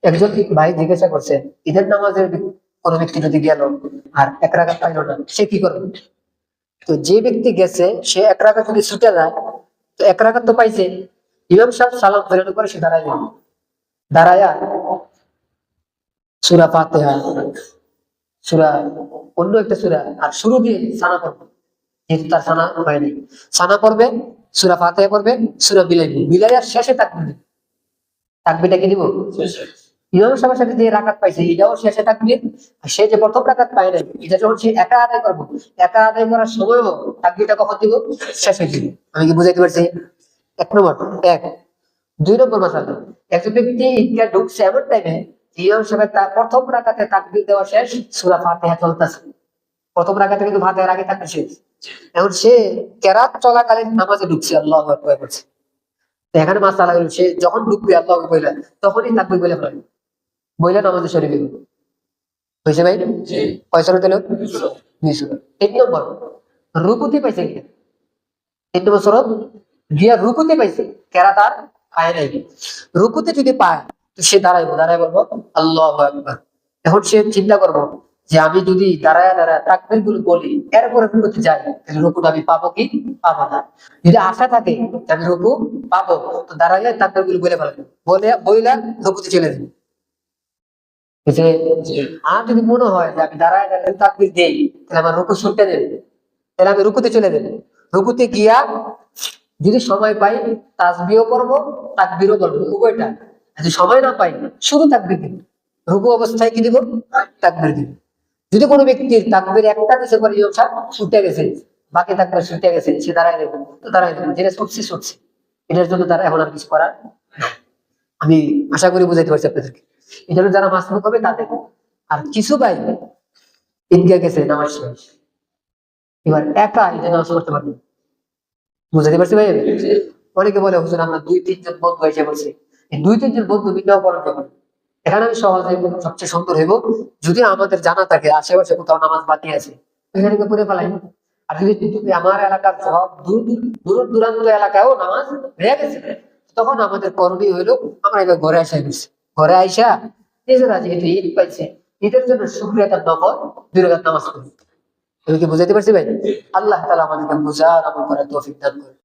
একজন ভাই জিজ্ঞাসা করছে, ঈদের নামাজের কোনো ব্যক্তি যদি গেল আর এক রাকাত পাইল না, সে কি করবে? তো যে ব্যক্তি গেছে সে এক রাকাত যদি ছুটে যায়, তো এক রাকাত তো পাইছে। ইমাম সাহেব সালাম ফেরানোর পরে সে দাঁড়ায় যাবে, দাঁড়ায়া সূরা ফাতিহা, সূরা অন্য একটা সূরা আর শুরু দিয়ে সানা পড়বে, যেহেতু তার সানা হয়নি। সানা পড়বে, সূরা ফাতিহা পড়বে, সূরা বিলাইবে, বিলাইয়ার শেষে তাকবীর দিবে। তাকবীরটা কি দিব? ইমাম সাহেবের সাথে যে রাকাত পাইছে এটাও শেষে তাকবীর। আর সে যে প্রথম রাকাত পায় নাই, এটা যখন সে একা আদায় করবো, একা আদায় করার সময়ও তাকবীরটা কখন দিব? শেষে দিব। আমি কি বুঝাইতে পারছি? এক নম্বর। এক, দুই নম্বর মাসালা, একজন ব্যক্তি ঈদগাহ ঢুকছে এমন টাইমে ইমাম সাহেব তার প্রথম রাকাতে তাকবীর দেওয়া শেষ, সূরা ফাতিহা চলতেছে। প্রথম রাকাতে কিন্তু ফাতিহার আগে তাকবীর শেষ। এখন সে কেরাত চলাকালীন নামাজে ঢুকছে, আল্লাহু আকবার বলছে। তো এখানে মাসালা হলো, সে যখন ঢুকবে আল্লাহু আকবার বলে তখনই তাকবীর বলে ফেলে, বইলে নামাজে শরীর দিবে। হয়েছে ভাই? কয় সুরা দিল? 2 সুরা। 3 নম্বর, রুকুতে পাইছে কিনা? 3 নম্বর সুরা গিয়া রুকুতে পাইছে, কেরাত আর পায় নাই। রুকুতে যদি পায় তো সে দাঁড়াইবো, দাঁড়ায় বলবো আল্লাহু আকবার। এখন সে চিন্তা করবো যে আমি যদি দাঁড়ায় দাঁড়ায় তাকবীর গুলো বলি এরপরে রুকুতে যাই, তাহলে রুকুটা আমি পাবো কি পাবো না। যদি আশা থাকে যে আমি রুকু পাবো, তো দাঁড়াইলে তাকবীর গুলো বলে ফেলবো, বলে বইলা রুকুতে চলে যাবো। আর যদি মনে হয় যে আমি দাঁড়ায় দাঁড়ায় তাকবীর দেই, তাহলে আমার রুকু ছুটতে দেবে, তাহলে আমি রুকুতে চলে দেবো। রুকুতে গিয়া যদি সময় পাই তাসবিহও করবো, তাকবীরও করবো, উভয়টা। যদি সময় না পাই শুধু তাকবীর দিব। রুকু অবস্থায় কি দিব? তাকবীর দিব। যদি কোনো ব্যক্তির তাকবীর একটা দেশে পরে ছুটে গেছে, বাকি তাকবীর ছুটে গেছে, সে দাঁড়ায় দেবো, তো দাঁড়ায় দেবো, যেটা ছুটছে ছুটছে, এটার জন্য তারা এখন আর কিছু করার নাই। আমি আশা করি বুঝাইতে পারছি আপনাদেরকে। এই জন্য যারা মাসলুক হবে তাদের। আর কিছু ভাই ঈদগাহ গেছে নামাজ শেষ, এবার একা ঈদে নামাজ করতে পারবে, বুঝাতে পারছি ভাই? অনেকে বলে হুজুর আমরা 2-3 জন বন্ধু এসে বলছি, এই 2-3 জন বন্ধু মিলেও করা যাবে না। এখানে আমি সহজে সবচেয়ে সুন্দর হইব যদি আমাদের জানা থাকে আশেপাশে কোথাও নামাজ বাকি আছে, এখানে পড়ে ফেলাই। আর যদি আমার এলাকার সব দূর দূরান্ত এলাকায়ও নামাজ হয়ে গেছে, তখন আমাদের করণীয় হইলো আমরা এবার ঘরে আসা গেছি, ঘরে আইসা নিজেরা যেহেতু ঈদ পাইছে, ঈদের জন্য শুকরিয়া তার নফল 2 রাকাত নামাজ পড়ি। তুমি কি বুঝাইতে পারছি ভাই? আল্লাহ তাআলা আমাদেরকে বুঝার আমল করার তৌফিক দান করুন।